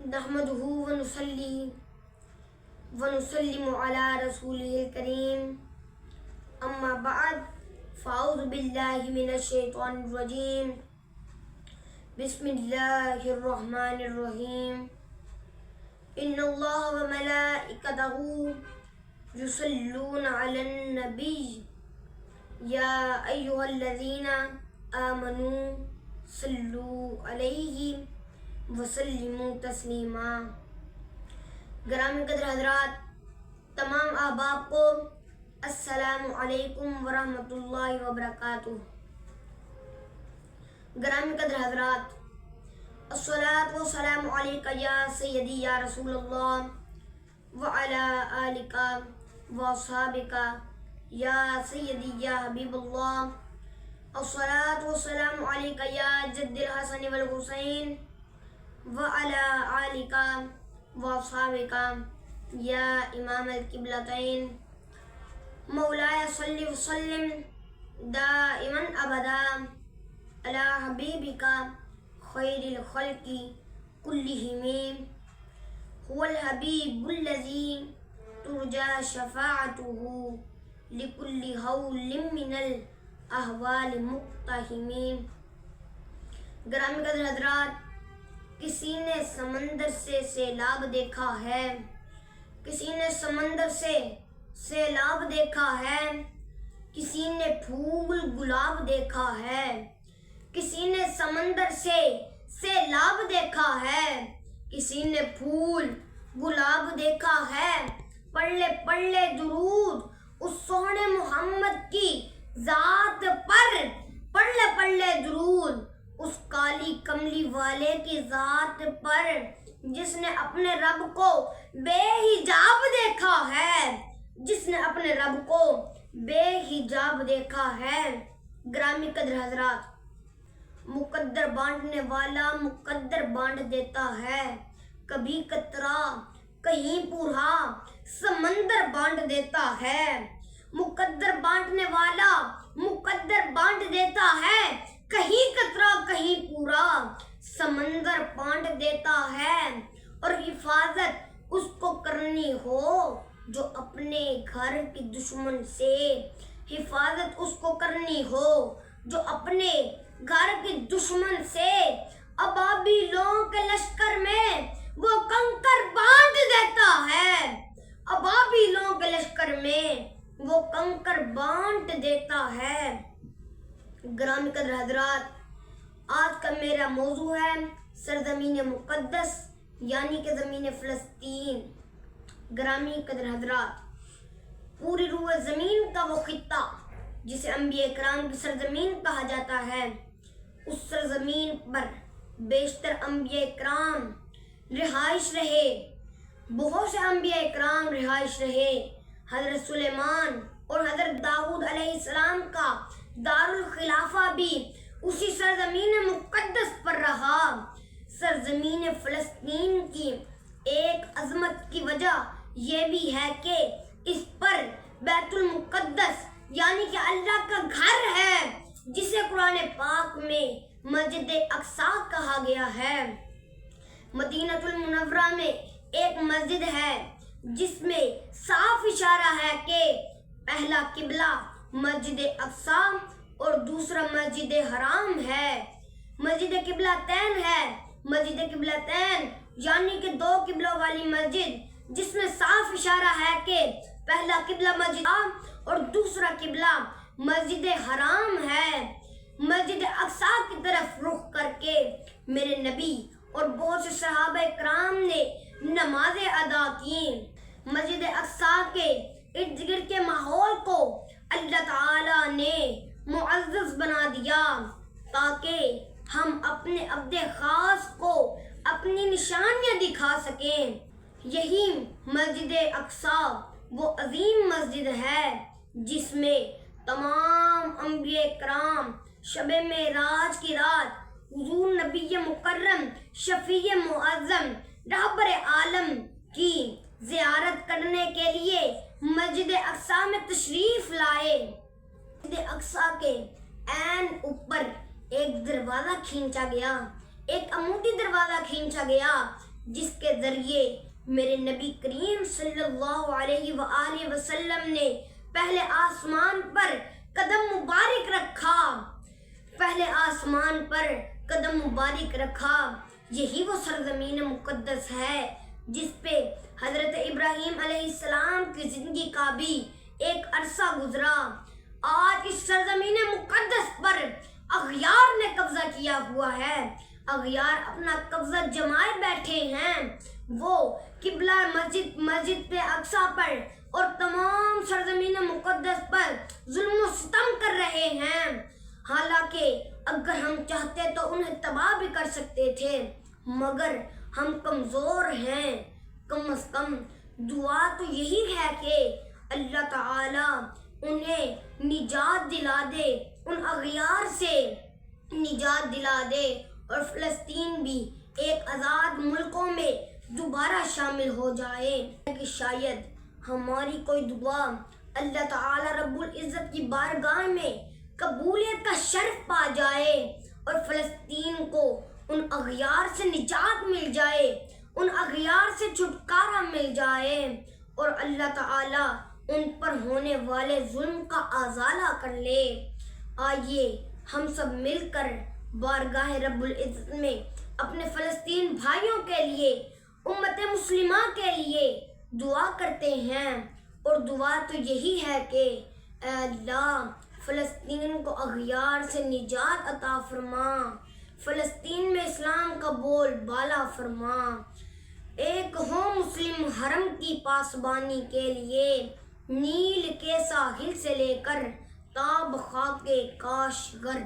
نحمده ونصلي ونسلم على رسوله الكريم اما بعد فاعوذ باللہ من الشیطان الرجیم بسم اللہ الرحمن الرحیم ان اللہ وملائکتہ یصلون علی النبی یا ایہا الذین آمنوا صلوا علیہ وسلموا تسلیما۔ گرامی قدر حضرات، تمام احباب کو السلام علیکم ورحمۃ اللہ وبرکاتہ۔ گرامی قدر حضرات، الصلاۃ والسلام علیک یا سیدی یا رسول اللہ وعلی آلک واصحابک یا سیدی یا حبیب اللہ۔ الصلاۃ والسلام علیک یا جد الحسن والحسین وعلی آلک واصحابک یا امام القبلتین۔ مولاي صل وسلم دائما ابدا على حبيبك خير الخلق كلهم هو الحبيب الذي ترجى شفاعته لكل هول من الاحوال مقتحم۔ گرامی قدر حضرات، کسی نے سمندر سے سیلاب دیکھا ہے، کسی نے سمندر سے سیلاب دیکھا ہے، کسی نے پھول گلاب دیکھا ہے، کسی نے سمندر سے سیلاب دیکھا ہے، کسی نے پھول گلاب دیکھا ہے۔ پڑھ لے درود اس سوہنے محمد کی ذات پر، پڑھ لے درود اس کالی کملی والے کی ذات پر، جس نے اپنے رب کو بے حجاب دیکھا ہے، جس نے اپنے رب کو بے حجاب دیکھا ہے۔ گرامی قدر حضرات، مقدر بانٹنے والا مقدر بانٹ دیتا ہے، کبھی قطرہ کہیں پورا سمندر بانٹ دیتا ہے۔ مقدر بانٹنے والا مقدر بانٹ دیتا ہے، کہیں قطرہ کہیں پورا سمندر بانٹ دیتا ہے۔ اور حفاظت اس کو کرنی ہو جو اپنے گھر کے دشمن سے، حفاظت اس کو کرنی ہو جو اپنے گھر کے دشمن سے، ابابیلوں کے لشکر میں وہ کنکر بانٹ دیتا ہے، ابابیلوں کے لشکر میں وہ کنکر بانٹ دیتا ہے۔ گرامی قدر حضرات، آج کا میرا موضوع ہے سرزمین مقدس یعنی کہ زمین فلسطین۔ گرامی قدر حضرات، پوری روح زمین کا وہ خطہ جسے انبیاء کرام کی سرزمین کہا جاتا ہے، اس سرزمین پر بیشتر انبیاء کرام رہائش رہے، بہت سے انبیاء کرام رہائش رہے۔ حضرت سلیمان اور حضرت داؤد علیہ السلام کا دارالخلافہ بھی اسی سرزمین مقدس پر رہا۔ سرزمین فلسطین کی ایک عظمت کی وجہ یہ بھی ہے کہ اس پر بیت المقدس یعنی کہ اللہ کا گھر ہے، جسے قرآن پاک میں مسجد اقصیٰ کہا گیا ہے۔ مدینہ المنورہ میں ایک مسجد ہے جس میں صاف اشارہ ہے کہ پہلا قبلہ مسجد اقصیٰ اور دوسرا مسجد حرام ہے۔ مسجد قبلتین ہے، مسجد قبلتین یعنی کہ دو قبلوں والی مسجد، جس میں صاف اشارہ ہے کہ پہلا قبلہ مسجد اور دوسرا قبلہ مسجد حرام ہے۔ مسجد اقصیٰ کی طرف رخ کر کے میرے نبی اور بہت سے صحابہ کرام نے نمازیں ادا کی۔ مسجد اقصیٰ کے ارد گرد کے ماحول کو اللہ تعالیٰ نے معزز بنا دیا تاکہ ہم اپنے عبد خاص کو اپنی نشانیاں دکھا سکیں۔ یہی مسجد اقصیٰ وہ عظیم مسجد ہے جس میں تمام انبیاء کرام شب معراج کی رات حضور نبی مکرم شفیع معظم رہبر عالم کی زیارت کرنے کے لیے مسجد اقصیٰ میں تشریف لائے۔ مسجد اقصیٰ کے عین اوپر ایک دروازہ کھینچا گیا، ایک عمودی دروازہ کھینچا گیا جس کے ذریعے میرے نبی کریم صلی اللہ علیہ وآلہ وسلم نے پہلے آسمان پر قدم مبارک رکھا، پہلے آسمان پر قدم مبارک رکھا۔ یہی وہ سرزمین مقدس ہے جس پہ حضرت ابراہیم علیہ السلام کی زندگی کا بھی ایک عرصہ گزرا۔ آج اس سرزمین مقدس پر اغیار نے قبضہ کیا ہوا ہے، اغیار اپنا قبضہ جمائے بیٹھے ہیں۔ وہ قبلہ مسجد اقصیٰ پر اور تمام سرزمین مقدس پر ظلم و ستم کر رہے ہیں، حالانکہ اگر ہم چاہتے تو انہیں تباہ بھی کر سکتے تھے، مگر ہم کمزور ہیں۔ کم از کم دعا تو یہی ہے کہ اللہ تعالیٰ انہیں نجات دلا دے، ان اغیار سے نجات دلا دے، اور فلسطین بھی ایک آزاد ملکوں میں دوبارہ شامل ہو جائے کہ شاید ہماری کوئی دعا اللہ تعالیٰ رب العزت کی بارگاہ میں قبولیت کا شرف پا جائے اور فلسطین کو ان اغیار سے نجات مل جائے، ان اغیار سے چھٹکارا مل جائے، اور اللہ تعالیٰ ان پر ہونے والے ظلم کا ازالہ کر لے۔ آئیے ہم سب مل کر بارگاہ رب العزت میں اپنے فلسطین بھائیوں کے لیے، امت مسلمہ کے لیے دعا کرتے ہیں، اور دعا تو یہی ہے کہ اے اللہ فلسطین کو اغیار سے نجات عطا فرما، فلسطین میں اسلام کا بول بالا فرما، ایک ہو مسلم حرم کی پاسبانی کے لیے، نیل کے ساحل سے لے کر تا بخاک کاشغر۔